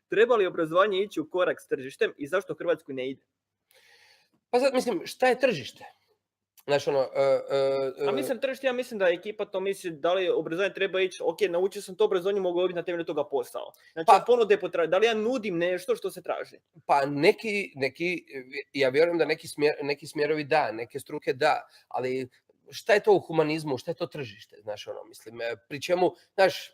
Treba li obrazovanje ići u korak s tržištem i zašto u Hrvatskoj ne ide? Pa sad mislim, šta je tržište? Znaš, ono, A mislim tržište, ja mislim da ekipa to misli da li obrazovanje treba ići, ok, naučio sam to obrazovanje, mogu dobiti na temelju toga posao. Znači, Pa- ponude da li ja nudim nešto što se traži? Pa neki, ja vjerujem da neki smjerovi da, neke struke da, ali šta je to u humanizmu, šta je to tržište, znaš, ono, mislim, pri čemu, znaš,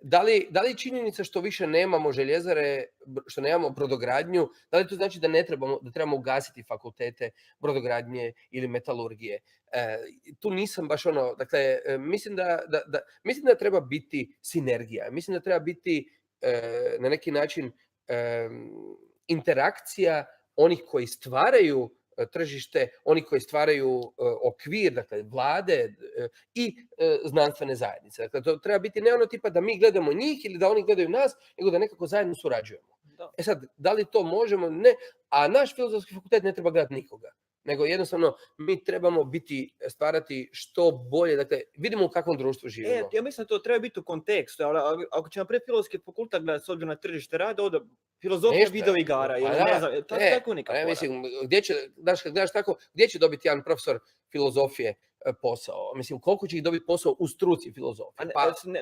da li je činjenica što više nemamo željezare, što nemamo brodogradnju, da li to znači da da trebamo ugasiti fakultete brodogradnje ili metalurgije? Tu nisam baš ono, dakle, mislim da treba biti sinergija, mislim da treba biti na neki način interakcija onih koji stvaraju tržište, oni koji stvaraju okvir, dakle vlade i znanstvene zajednice. Dakle, to treba biti ne ono tipa da mi gledamo njih ili da oni gledaju nas, nego da nekako zajedno surađujemo. Da. E sad, da li to možemo? Ne. A naš filozofski fakultet ne treba gledati nikoga. Nego jednostavno mi trebamo stvarati što bolje. Dakle, vidimo u kakvom društvu živimo. Ja mislim da to treba biti u kontekstu, ali ako će napraviti filozofski fakultet gledati s obzirom na tržište rada, onda filozofija video igara ili ne znam, tako nikako. Mislim, kad gledaš tako, gdje će dobiti jedan profesor filozofije posao? Mislim, koliko će ih dobiti posao u struci filozofije?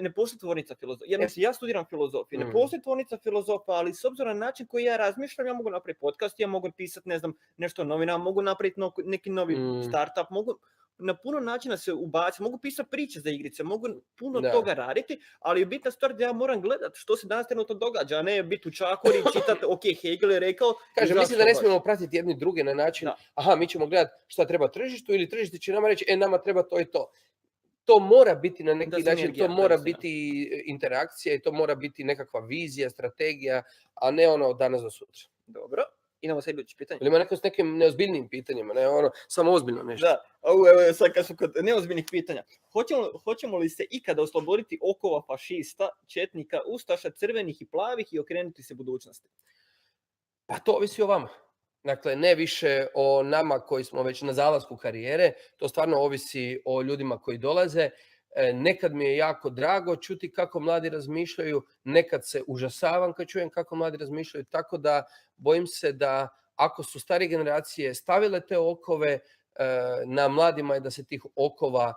Ne postoji tvornica filozofije. Ja studiram filozofiju, ne postoji tvornica filozofa, ali s obzirom na način koji ja razmišljam, ja mogu napraviti podcast, ja mogu pisati, ne znam, nešto novina, mogu napraviti neki novi startup, mogu na puno načina se ubaciti, mogu pisati priče za igrice, mogu puno toga raditi, ali je bitna stvar da ja moram gledati što se danas trenutno događa, a ne biti u čakori i čitati, ok, Hegel je rekao... Kaže, mislim da ne smijemo pratiti jedni druge na način, aha, mi ćemo gledati šta treba tržištu ili tržište će nama reći, nama treba to i to. To mora biti na neki način, to mora biti interakcija i to mora biti nekakva vizija, strategija, a ne ono danas do sutra. Dobro. Idemo sad idući pitanje. Ili ima neko s nekim neozbiljnim pitanjima, ne ono, samo ozbiljno nešto. Da, evo sad kad smo kod neozbiljnih pitanja. Hoćemo li se ikada osloboditi okova fašista, četnika, ustaša, crvenih i plavih i okrenuti se budućnosti? Pa to ovisi o vama. Dakle, ne više o nama koji smo već na zalasku karijere, to stvarno ovisi o ljudima koji dolaze. Nekad mi je jako drago čuti kako mladi razmišljaju, nekad se užasavam kad čujem kako mladi razmišljaju, tako da bojim se da ako su starije generacije stavile te okove, na mladima je da se tih okova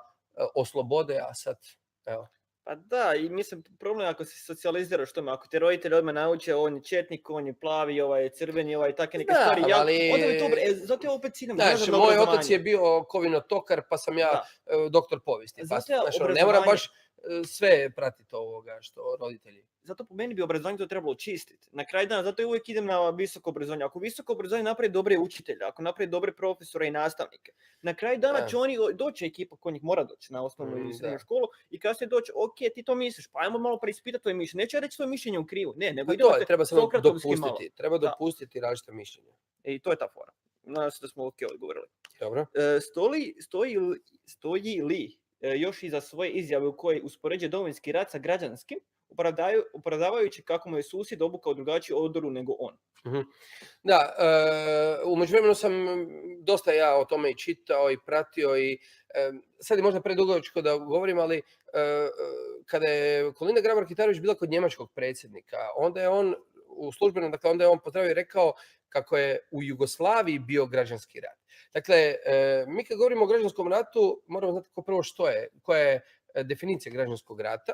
oslobode, a sad, evo. Pa da, i mislim, problem je ako se socijaliziraš tome, ako te roditelji odmah nauče, on je četnik, on je plavi, ovaj je crveni, ovaj takve neke stvari, onda mi to, zato ja opet ciljam. Znaš, moj otac je bio kovinotokar, pa sam ja doktor povijesti. Pa, ne moram baš sve pratiti ovoga što roditelji. Zato po meni bi obrazovanje to trebalo čistiti. Na kraju dana, zato uvijek idem na visoko obrazovanje. Ako visoko obrazovanje napravi dobre učitelje, ako napravi dobre profesore i nastavnike, na kraju dana će oni doći ekipa koja njih mora doći na osnovnu i srednju školu i kasnije doći, ok, ti to misliš, pa ajmo malo preispitati tvoje mišljenje. Neću ja reći tvoje mišljenje u krivu, ne, nego idemo treba samo dopustiti, treba dopustiti različite mišljenja. I to je ta fora. Nadam se da smo ok odgovorili. Dobro. Stoji li još iza svoje izjave u kojoj uspoređuje Domovinski rat sa građanskim, opravdavajući kako mu je susjed obukao drugačiju odoru nego on. Da, u međuvremenu sam dosta ja o tome i čitao i pratio i sad je možda predugačko da govorim, ali kada je Kolinda Grabar-Kitarović bila kod njemačkog predsjednika, onda je on u službenom, dakle onda je on pozdravio i rekao kako je u Jugoslaviji bio građanski rat. Dakle, mi kad govorimo o građanskom ratu, moramo znati prvo koja je definicija građanskog rata.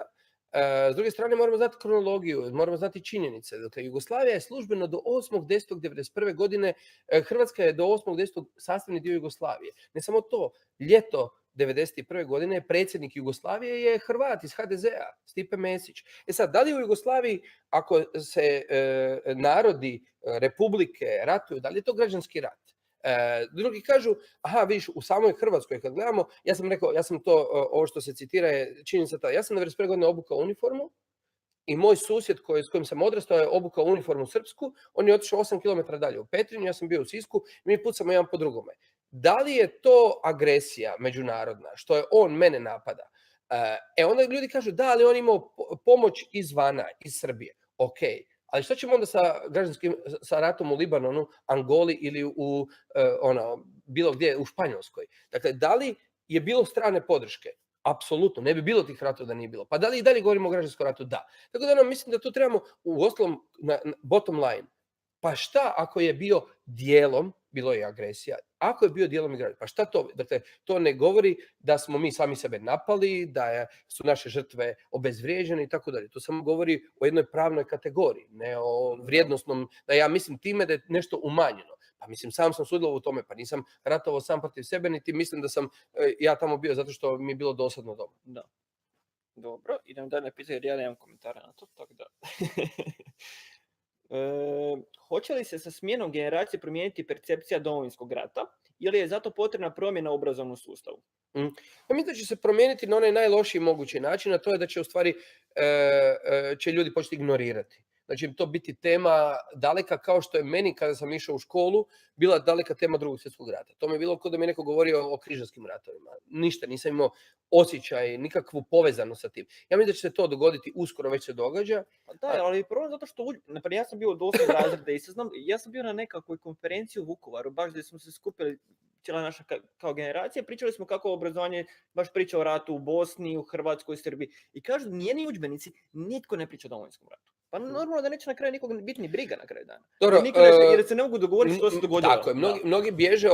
S druge strane, moramo znati kronologiju, moramo znati činjenice. Dakle, Jugoslavija je službeno do 8.10.1991. godine, Hrvatska je do 8.10. sastavni dio Jugoslavije. Ne samo to, ljeto 1991. godine predsjednik Jugoslavije je Hrvat iz HDZ-a, Stipe Mesić. Sad, da li u Jugoslaviji, ako se narodi republike ratuju, da li je to građanski rat? Drugi kažu, vidiš, u samoj Hrvatskoj kad gledamo, ja sam rekao, ovo što se citira je činjenica ta, ja sam 91. godine obukao uniformu i moj susjed s kojim sam odrastao je obukao uniformu srpsku, on je otišao 8 km dalje u Petrinju, ja sam bio u Sisku i mi pucamo jedan po drugome. Da li je to agresija međunarodna, što je on mene napada? Onda ljudi kažu, da, ali on imao pomoć izvana, iz Srbije. Ok. Ali što ćemo onda sa ratom u Libanonu, Angoli ili bilo gdje u Španjolskoj? Dakle, da li je bilo strane podrške? apsolutno, ne bi bilo tih ratova da nije bilo. Pa da li i dalje govorimo o građanskom ratu? Da. Tako da mislim da tu trebamo u ostalom na bottom line. Pa šta ako je bio dijelom, bilo je agresija, ako je bio dijelom i pa šta to? Dakle, to ne govori da smo mi sami sebe napali, da su naše žrtve obezvrijeđene i tako dalje. To samo govori o jednoj pravnoj kategoriji, ne o vrijednosnom, da ja mislim time da je nešto umanjeno. Pa mislim, sam sam sudjelovao u tome, pa nisam ratovao sam protiv sebe, niti mislim da sam ja tamo bio zato što mi je bilo dosadno doma. Da. Dobro, idem dalje pitati jer ja nemam komentara na to, tako da. Hoće li se sa smjenom generacije promijeniti percepcija Domovinskog rata ili je zato potrebna promjena u obrazovnom sustavu? Ja mislim da će se promijeniti na onaj najlošiji mogući način, a to je da će u stvari će ljudi početi ignorirati. Znači to biti tema daleka kao što je meni kada sam išao u školu bila daleka tema Drugog svjetskog rata. To mi je bilo kao da mi neko govorio o križarskim ratovima. Ništa, nisam imao osjećaj, nikakvu povezanost sa tim. Ja mislim da će se to dogoditi uskoro, već se događa. Da, ali problem zato što, naprijed, ja sam bio od 8. razreda i ja sam bio na nekakvoj konferenciji u Vukovaru, baš gdje smo se skupili cijela naša kao generacija, pričali smo kako obrazovanje baš priča o ratu u Bosni, u Hrvatskoj, Srbiji. I kažu, njeni udžbenici, nitko ne priča o Domovinskom ratu. Pa normalno da neće na kraju nikog biti ni briga na kraju dana. Dobro, jer se ne mogu dogovoriti što se dogodilo. Tako je, mnogi bježe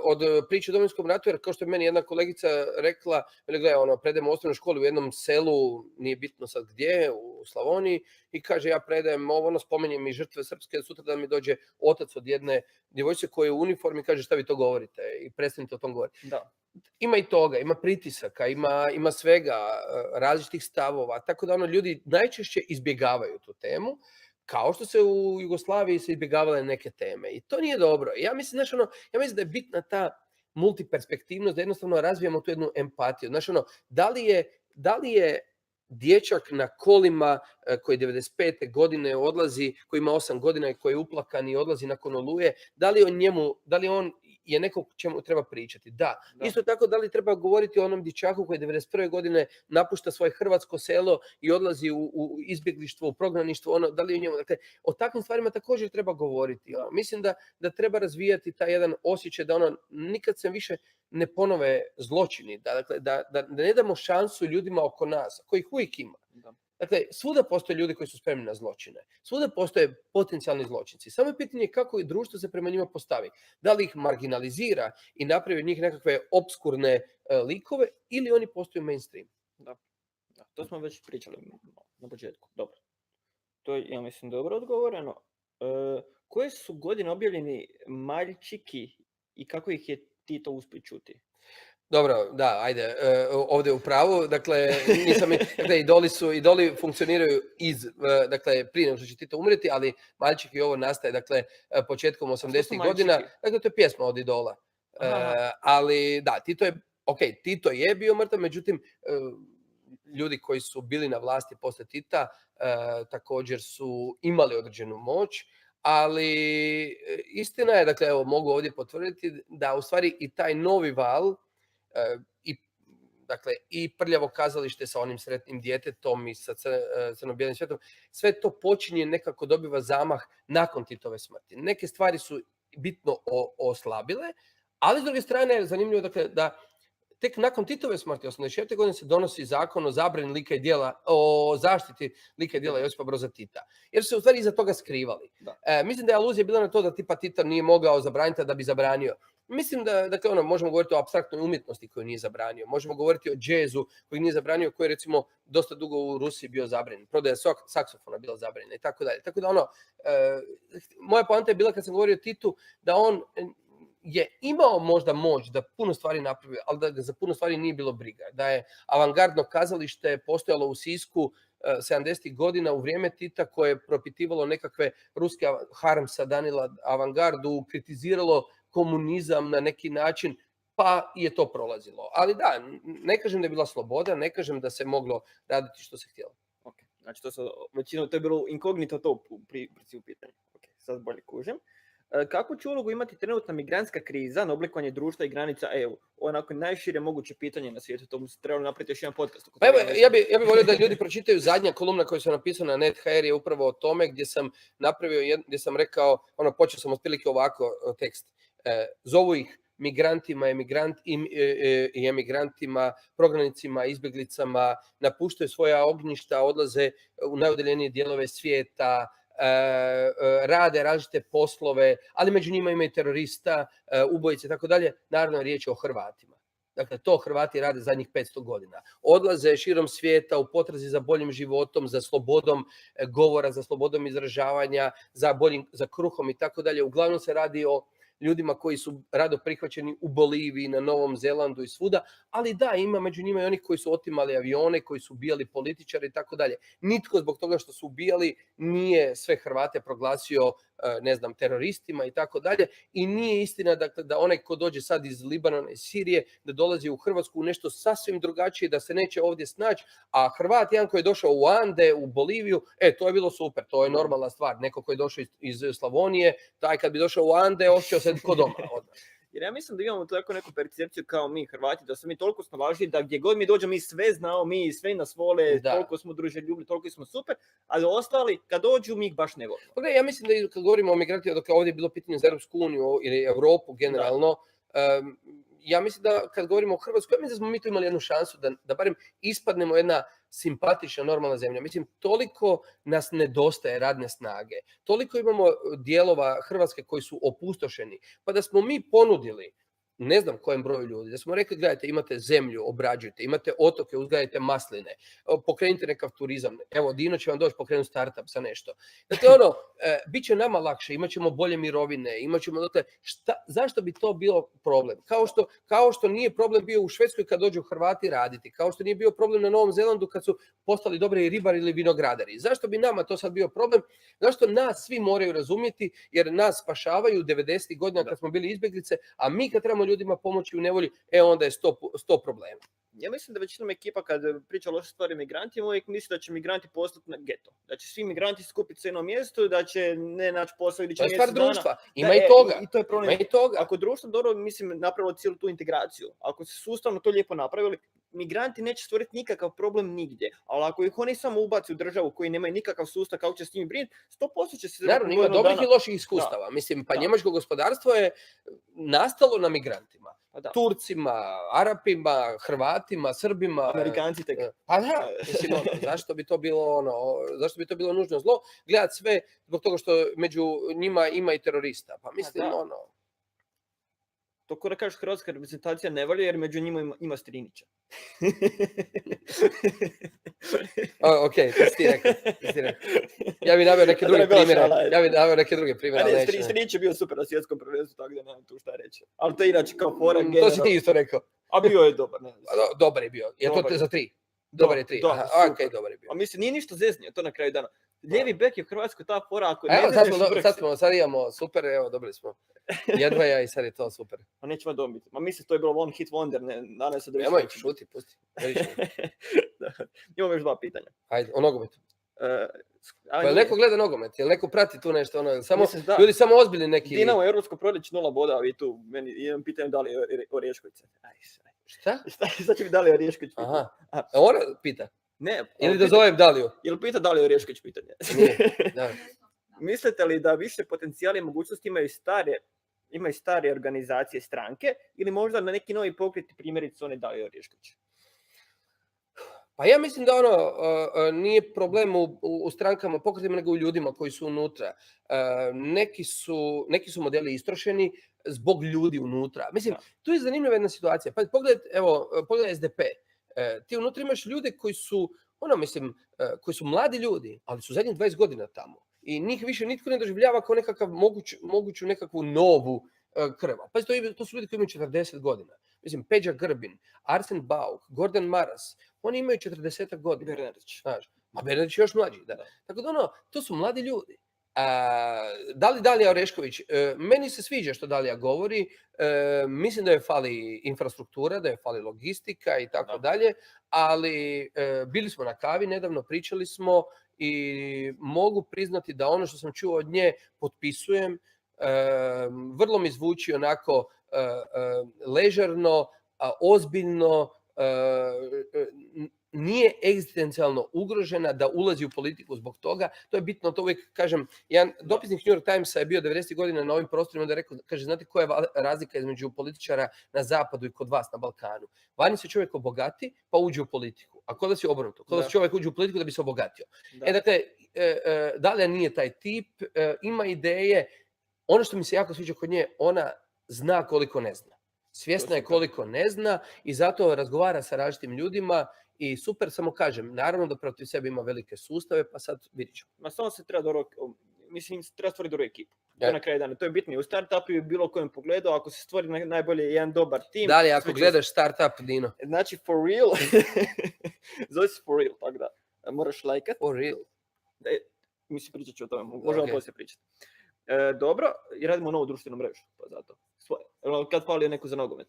od priče o Domovinskom ratu, jer kao što je meni jedna kolegica rekla, gledaj, predajem u osnovnoj školi u jednom selu, nije bitno sad gdje, u Slavoniji, i kaže, ja predajem ovo, spominjem i žrtve srpske, sutra da mi dođe otac od jedne djevojčice koja je u uniformi, kaže, šta vi to govorite i prestanite o tom govoriti. Da. Ima i toga, ima pritisaka, ima svega, različitih stavova, tako da ljudi najčešće izbjegavaju tu temu, kao što se u Jugoslaviji se izbjegavale neke teme. I to nije dobro. Ja mislim, ja mislim da je bitna ta multiperspektivnost, da jednostavno razvijamo tu jednu empatiju. Da li je dječak na kolima koji 95. godine odlazi, koji ima 8 godina i koji je uplakan i odlazi nakon Oluje, da li on je neko čemu treba pričati? Da. Isto tako, da li treba govoriti o onom dječaku koji 91. godine napušta svoje hrvatsko selo i odlazi u izbjeglištvo, u prognaništvo, da li je njemu... Dakle, o takvim stvarima također treba govoriti. Mislim da treba razvijati taj jedan osjećaj da nikad se više ne ponove zločini, da ne damo šansu ljudima oko nas, kojih uvijek ima. Da. Dakle, svuda postoje ljudi koji su spremni na zločine. Svuda postoje potencijalni zločinci. Samo je pitanje kako i društvo se prema njima postavi. Da li ih marginalizira i napravi od njih nekakve obskurne likove ili oni postaju mainstream. Da. To smo već pričali na početku. Dobro. To je, ja mislim, dobro odgovoreno. Koje su godine objavljeni Maljčiki i kako ih je Tito uspio čuti? Dobro, da, ajde, ovdje u pravu, dakle, idoli funkcioniraju prije nego što će Tito umreti, ali Maljčiki ovo nastaje, dakle, početkom 80-ih godina, dakle, to je pjesma od idola. Ali, da, Tito je bio mrtav, međutim, ljudi koji su bili na vlasti poslije Tita također su imali određenu moć, ali istina je, dakle, evo, mogu ovdje potvrditi da u stvari i taj novi val i prljavo kazalište sa onim sretnim djetetom i sa crno-bijelim svijetom, sve to počinje nekako dobiva zamah nakon Titove smrti. Neke stvari su bitno oslabile, ali s druge strane je zanimljivo da tek nakon Titove smrti 1984. godine se donosi zakon o zabrani lika i djela, o zaštiti lika i djela Josipa Broza Tita. Jer su se u stvari iza toga skrivali. Mislim da je aluzija bila na to da tipa Tito nije mogao zabraniti da bi zabranio. Mislim da možemo govoriti o apstraktnoj umjetnosti koju nije zabranio. Možemo govoriti o džezu koji nije zabranio, koji je recimo dosta dugo u Rusiji bio zabranjen. Prodaja saksofona bila zabranjena i tako dalje. Tako da moja poanta je bila kad sam govorio o Titu da on je imao možda moć da puno stvari napravi, ali da ga za puno stvari nije bilo briga. Da je avangardno kazalište postojalo u Sisku 70. godina u vrijeme Tita koje je propitivalo nekakve ruske Harmsa, Danila avangardu, kritiziralo komunizam na neki način, pa je to prolazilo. Ali da, ne kažem da je bila sloboda, ne kažem da se moglo raditi što se htjelo. Okay. Znači, to je bilo inkognito to u pitanju. Okay. Sad bolje kužem. Kakvu će ulogu imati trenutna migrantska kriza na oblikovanje društva i granica EU? Onako najšire moguće pitanje na svijetu, to bi se trebalo napraviti još jedan podcast. Pa evo, ja bih volio da ljudi pročitaju zadnja kolumna koja su napisana na NetHR je upravo o tome gdje sam rekao, počeo sam otprilike ovako tekst. Zovu ih migrantima i emigrantima, prognanicima, izbjeglicama, napuštaju svoja ognjišta, odlaze u najudaljenije dijelove svijeta, rade različite poslove, ali među njima ima i terorista, ubojice i tako dalje. Naravno, riječ je o Hrvatima. Dakle, to Hrvati rade zadnjih 500 godina. Odlaze širom svijeta u potrazi za boljim životom, za slobodom govora, za slobodom izražavanja, za kruhom i tako dalje. Uglavnom se radi o ljudima koji su rado prihvaćeni u Boliviji, na Novom Zelandu i svuda, ali da, ima među njima i onih koji su otimali avione, koji su ubijali političare i tako dalje. Nitko zbog toga što su ubijali nije sve Hrvate proglasio, ne znam, teroristima i tako dalje. I nije istina da onaj ko dođe sad iz Libanona i Sirije, da dolazi u Hrvatsku u nešto sasvim drugačije, da se neće ovdje snaći, a Hrvat jedan koji je došao u Ande, u Boliviju, to je bilo super, to je normalna stvar. Neko koji je došao iz Slavonije, taj kad bi došao u Ande, osjećao se ko doma odmah. Jer ja mislim da imamo tako neku percepciju kao mi Hrvati, da smo mi toliko snalažljivi, da gdje god mi dođemo, mi sve znamo, mi sve nas vole, toliko smo druželjubivi, toliko smo super, ali ostali, kad dođu, mi ih baš ne volimo. Pa ja mislim da kad govorimo o migrantima, dok ovdje je bilo pitanje za Europsku uniju ili Europu generalno, ja mislim da kad govorimo o Hrvatskoj, ja mislim da smo mi tu imali jednu šansu da barem ispadnemo jedna simpatična, normalna zemlja. Mislim, toliko nas nedostaje radne snage, toliko imamo dijelova Hrvatske koji su opustošeni, pa da smo mi ponudili ne znam kojem broju ljudi, da smo rekli, gledajte, imate zemlju, obrađujte, imate otoke, uzgajajte masline, pokrenite nekav turizam, evo, Dino će vam doći pokrenuti startup sa nešto. Dakle, bit će nama lakše, imat ćemo bolje mirovine, imat ćemo, dakle, zašto bi to bilo problem? Kao što nije problem bio u Švedskoj kad dođu Hrvati raditi, kao što nije bio problem na Novom Zelandu kad su postali dobri ribari ili vinogradari. Zašto bi nama to sad bio problem? Zašto nas svi moraju razumjeti, jer nas spašavaju 90. godina kad smo bili izbjeglice, a mi kad trebamo ljudima pomoći u nevolji, onda je 100 problema. Ja mislim da većinom ekipa kad priča loše stvari o migrantima uvijek misli da će migranti postati na geto. Da će svi migranti skupiti se na jedno mjesto, da će ne naći posao ili će mjesec dana. To je stvar društva. Ima i toga. I to je problem. Ima i toga. Ako društvo dobro, mislim, napravilo cijelu tu integraciju, ako se sustavno to lijepo napravili, migranti neće stvoriti nikakav problem nigdje. Ali ako ih oni samo ubaci u državu koji nemaju nikakav sustav kako će s njim brinuti, 100% će se... Naravno, ima dobrih i loših iskustava. Mislim, pa njemačko gospodarstvo je nastalo na migrantima. Turcima, Arapima, Hrvatima, Srbima. Amerikanci tek. Pa da, mislim, zašto bi to bilo nužno zlo? Gledat sve zbog toga što među njima ima i terorista. Pa mislim, To da kažeš hrvatska reprezentacija ne valja jer među njima ima Strinića. Ok, to si ti rekao. Ja bih naveo neke druge primjere. Strinić je bio super na svjetskom prvenstvu, tako da nemam tu šta reći. Ali to je inače kao fora generalno. To si ti isto rekao. A bio je dobar. Dobar je bio. Je to za 3? Dobar je 3. Ok, dobar je bio. A mislim, nije ništa zeznije, to na kraju dana. Lijevi bek je u Hrvatskoj ta fora, ako ne sad imamo super, evo, dobili smo. Jedva ja i sad je to super. A nećemo dobiti. Ma mislim, to je bilo one hit wonder, nadam se da više. Nemoj, šuti, pusti. Imamo još 2 pitanja. Ajde, o nogometu. Jel neko gleda nogomet? Jel neko prati tu nešto? Ljudi samo ozbiljni neki... Dinamo Europsko proljeće 0 boda, a vi tu meni imam pitanje da li je Orješković. Šta? Šta će mi da li je Orješković? Aha, ona pita. Ne. Ili da zovem Daliju? Jel pita da li je Orješković pitanje? Nije, da. Mislite li da više potencijali i mogućnosti imaju stare organizacije stranke ili možda na neki novi pokret primjerice one Dalije Orješković? Pa ja mislim da nije problem u strankama, pokretima, nego u ljudima koji su unutra. Neki su modeli istrošeni zbog ljudi unutra. Mislim, tu je zanimljiva jedna situacija. Pa pogledaj SDP. Ti unutra imaš ljude koji su, koji su mladi ljudi, ali su zadnjih 20 godina tamo. I njih više nitko ne doživljava kao nekakav moguću nekakvu novu krv. Pa to su ljudi koji imaju 40 godina. Mislim, Peđa Grbin, Arsen Bauk, Gordan Maras, oni imaju 40 godina. Bernardić. A Bernardić je još mlađi, da. Tako da to su mladi ljudi. Da li Dalija Orešković? Meni se sviđa što Dalija govori. Mislim da je fali infrastruktura, da je fali logistika i tako dalje, ali bili smo na kavi nedavno, pričali smo i mogu priznati da ono što sam čuo od nje potpisujem. Vrlo mi zvuči onako ležerno, ozbiljno, nije egzistencijalno ugrožena da ulazi u politiku zbog toga. To je bitno, to uvijek kažem. Jedan dopisnik New York Timesa je bio 90. godina na ovim prostorima, onda je rekao, kaže, znate koja je razlika između političara na zapadu i kod vas na Balkanu? Vani se čovjek obogati pa uđe u politiku, a kod vas je obrnuto. Kod vas čovjek uđe u politiku da bi se obogatio. Dakle, Dalija nije taj tip, ima ideje. Ono što mi se jako sviđa kod nje, ona zna koliko ne zna. Svjesna je koliko ne zna i zato razgovara sa različitim ljudima i super, samo kažem, naravno da protiv sebe ima velike sustave, pa sad vidit ćemo. Ma samo se treba treba stvoriti dobru ekipu. To na kraju dana. To je bitno i u startupu i u bilo kojem pogledu. Ako se stvori najbolje jedan dobar tim... Dalje, ako gledaš startup, Dino. Znači, for real. Zove se for real, tako da. Moraš lajkat. For real. Mislim, pričat ću o tome. Možemo poslije pričati. Dobro, i radimo novu društvenu mrežu. Pa zato. Kad falio neku za nogomet?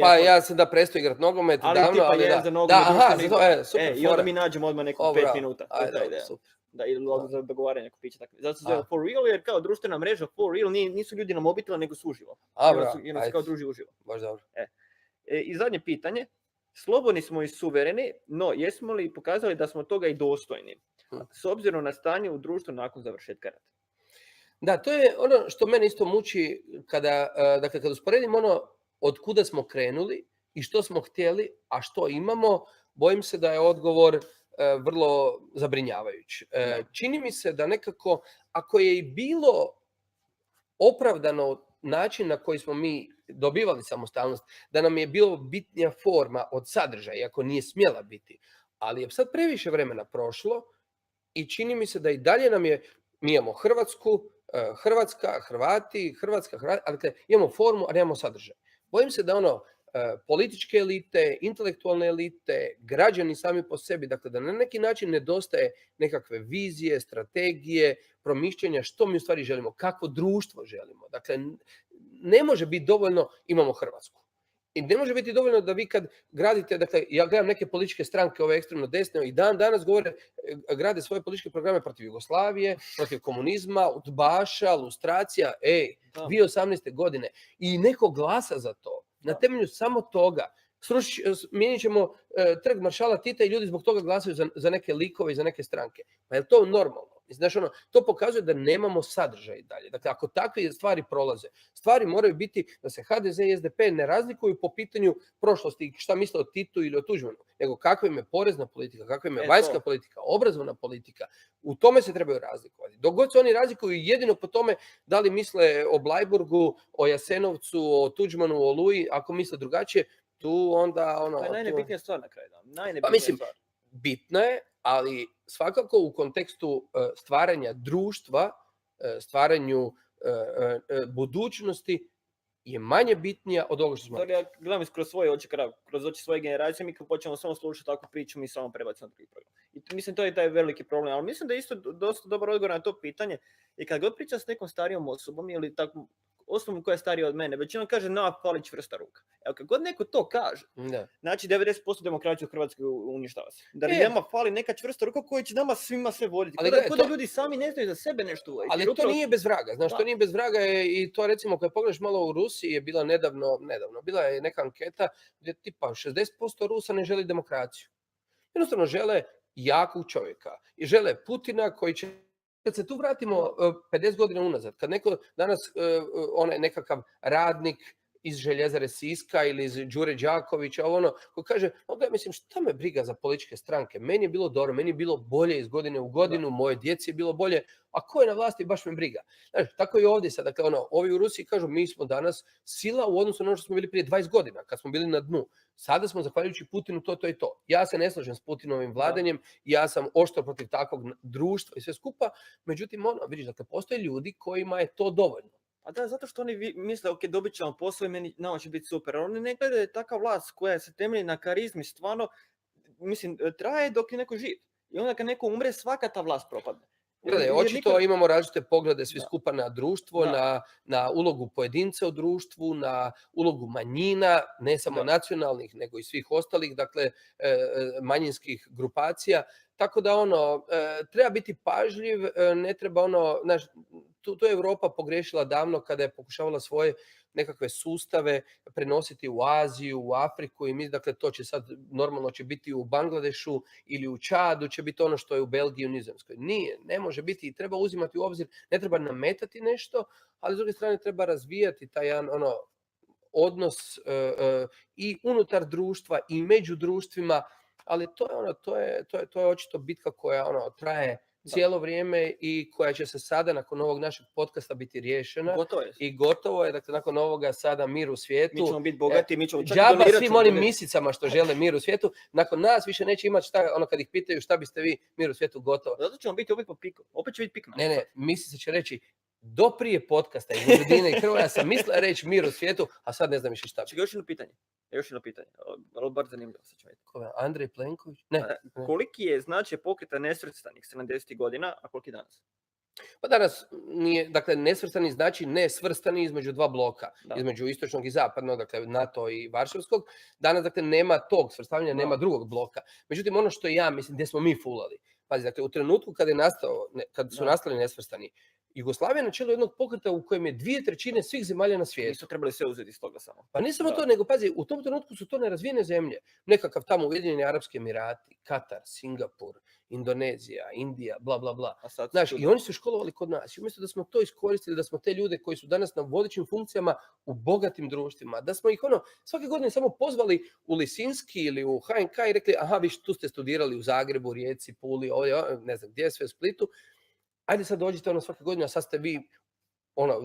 Pa ja sam da prestao igrat nogomet davno, ali da. Za nogomet, super. I onda mi nađemo odmah neko 5 minuta. Ajde, super. Da, ili za dogovaranje neko piće tako. Zato se zove for real, jer kao društvena mreža for real nisu ljudi na mobitela, nego su uživo. Jer se kao druži uživo. Baš dobro. I zadnje pitanje. Slobodni smo i suvereni, no jesmo li pokazali da smo toga i dostojni? S obzirom na stanje u društvu nakon završetka rata. Da, to je ono što mene isto muči kada usporedim ono od kuda smo krenuli i što smo htjeli, a što imamo, bojim se da je odgovor vrlo zabrinjavajući. Čini mi se da nekako, ako je i bilo opravdano način na koji smo mi dobivali samostalnost, da nam je bilo bitnija forma od sadržaja, iako nije smjela biti, ali je sad previše vremena prošlo i čini mi se da i dalje mi imamo Hrvatska, Hrvati, dakle imamo formu, a nemamo sadržaj. Bojim se da političke elite, intelektualne elite, građani sami po sebi, dakle da na neki način nedostaje nekakve vizije, strategije, promišljanja što mi u stvari želimo, kakvo društvo želimo. Dakle, ne može biti dovoljno imamo Hrvatsku. I ne može biti dovoljno da vi kad gradite, dakle, ja gledam neke političke stranke, ove ekstremno desne, i danas grade svoje političke programe protiv Jugoslavije, protiv komunizma, udbaša, lustracija, 2018. godine. I neko glasa za to. Na temelju samo toga. Mijenit ćemo trg maršala Tita i ljudi zbog toga glasaju za neke likove i za neke stranke. Pa je to normalno? Znači, to pokazuje da nemamo sadržaj dalje. Dakle, ako takve stvari prolaze, stvari moraju biti da se HDZ i SDP ne razlikuju po pitanju prošlosti, šta misle o Titu ili o Tuđmanu, nego kakva im je porezna politika, kakva im je vanjska politika, obrazovna politika. U tome se trebaju razlikovati. Dok god se oni razlikuju jedino po tome da li misle o Bleiburgu, o Jasenovcu, o Tuđmanu, o Oluji, ako misle drugačije, tu onda... To je najnebitnija stvar na kraju. Pa mislim, bitna je, ali svakako u kontekstu stvaranja društva, stvaranju budućnosti je manje bitnija od ovoga što smo... Ja gledam kroz svoje oči, kroz oči svoje generacije, mi kad počnemo samo slušati takvu priču, mi samo prebacimo na drugi program. I mislim, to je taj veliki problem, ali mislim da je isto dosta dobar odgovor na to pitanje. I kad god pričam s nekom starijom osobom ili tako osobom koja je starija od mene, većinom kaže fali čvrsta ruka. Evo, kad god neko to kaže, znači 90% demokracije u Hrvatskoj uništava se. Da li nama fali neka čvrsta ruka koja će nama svima sve voditi. Kod da ljudi sami ne znaju za sebe nešto uvijek. Ali to nije bez vraga. Znaš, to nije bez vraga i to recimo kad pogledaš malo u Rusiji je bila nedavno, bila je neka anketa gdje tipa 60% Rusa ne želi demokraciju. Jednostavno žele jakog čovjeka i žele Putina koji će... Kad se tu vratimo 50 godina unazad, kad neko danas, onaj nekakav radnik iz Željezare Siska ili iz Đure Đakovića, ko kaže, mislim, šta me briga za političke stranke, meni je bilo dobro, meni je bilo bolje iz godine u godinu, moje djeci je bilo bolje, a ko je na vlasti, baš me briga. Znači, tako i ovdje sad, dakle, ovi u Rusiji kažu, mi smo danas sila u odnosu na ono što smo bili prije 20 godina, kad smo bili na dnu. Sada smo, zahvaljujući Putinu, to i to. Ja se ne slažem s Putinovim vladanjem, ja sam oštro protiv takvog društva i sve skupa, međutim, vidiš, dakle, postoje ljudi kojima je to dovoljno. A da, zato što oni misle, ok, dobit ćemo posao i nama će biti super. Ali oni ne gledaju takav vlast koja se temelji na karizmi, stvarno, mislim, traje dok je neko živ. I onda kad neko umre, svaka ta vlast propadne. Gledaj, očito imamo različite poglede svi skupa na društvo, na ulogu pojedinca u društvu, na ulogu manjina, ne samo nacionalnih, nego i svih ostalih, dakle, manjinskih grupacija. Tako da treba biti pažljiv, ne treba tu je Europa pogrešila davno kada je pokušavala svoje nekakve sustave prenositi u Aziju, u Afriku i mi, dakle, to će sad normalno će biti u Bangladešu ili u Čadu, će biti ono što je u Belgiji, u Nizozemskoj. Nije, ne može biti i treba uzimati u obzir, ne treba nametati nešto, ali s druge strane treba razvijati taj jedan odnos i unutar društva i među društvima, ali to je očito bitka koja traje cijelo vrijeme i koja će se sada nakon ovog našeg podcasta biti riješena. Gotovo je, dakle, nakon ovoga sada mir u svijetu. Mi ćemo biti bogati, mi ćemo čak džaba svim onim misicama što žele mir u svijetu. Nakon nas više neće imati šta, kad ih pitaju šta biste vi, mir u svijetu, gotovo. Zato ćemo biti opet po piku. Opet će biti pik. Ne, misice će reći, do prije podcasta između Dine i Hrvoja sam mislila reći mir u svijetu, a sad ne znam više šta. Čekaj, još jedno pitanje. Ali bar zanimljivo se će vidjeti. Andrej Plenković? Ne. Koliki je značaj pokreta nesvrstanih 70. godina, a koliki danas? Pa danas nije, dakle, nesvrstani znači nesvrstani između dva bloka, između istočnog i zapadnog, dakle, NATO i Varšavskog. Danas, dakle, nema tog svrstavanja, nema drugog bloka. Međutim, ono što ja mislim, gdje smo mi fulali, pazi, dakle, u trenutku kad su nastali nesvrstani, Jugoslavija je na čelu jednog pokreta u kojem je 2/3 svih zemalja na svijetu. Nisu trebali sve uzeti iz toga samo. Pa ne samo to, nego pazi, u tom trenutku su to nerazvijene zemlje. Nekakav tamo Ujedinjeni Arapski Emirati, Katar, Singapur, Indonezija, Indija, bla, bla, bla. Znaš, i oni su školovali kod nas. I umjesto da smo to iskoristili, da smo te ljude koji su danas na vodećim funkcijama u bogatim društvima, da smo ih svake godine samo pozvali u Lisinski ili u HNK i rekli, aha, vi tu ste studirali u Zagrebu, Rijeci, Puli, ovdje, ne znam gdje, sve u Splitu. Ajde sad dođite svake godine, a sad ste vi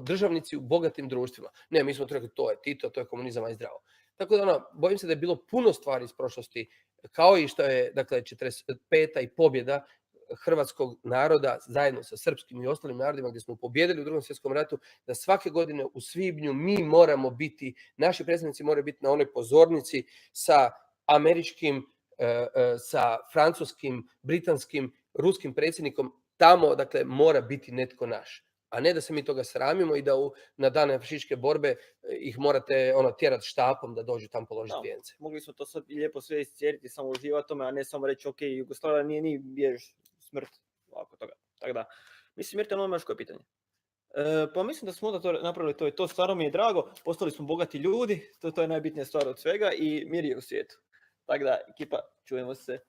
državnici u bogatim društvima. Ne, mi smo rekli, to je Tito, to je komunizam, aj zdravo. Tako da bojim se da je bilo puno stvari iz prošlosti, kao i što je, dakle, 45. i pobjeda hrvatskog naroda zajedno sa srpskim i ostalim narodima gdje smo pobjedili u Drugom svjetskom ratu, da svake godine u svibnju mi moramo biti, naši predstavnici moraju biti na onoj pozornici sa američkim, sa francuskim, britanskim, ruskim predsjednikom. Tamo, dakle, mora biti netko naš, a ne da se mi toga sramimo i da na dane fašističke borbe ih morate tjerati štapom da dođu tam položiti vijence. Mogli smo to sad lijepo sve iscijeriti, samo uživati tome, a ne samo reći, ok, Jugoslavija nije ni bjež smrt, ovako toga. Tako da, mislim, Mirta, imaš koje pitanje? Pa mislim da smo onda to napravili, to stvarno mi je drago, postali smo bogati ljudi, to je najbitnija stvar od svega i mir je u svijetu. Tako da, ekipa, čujemo se.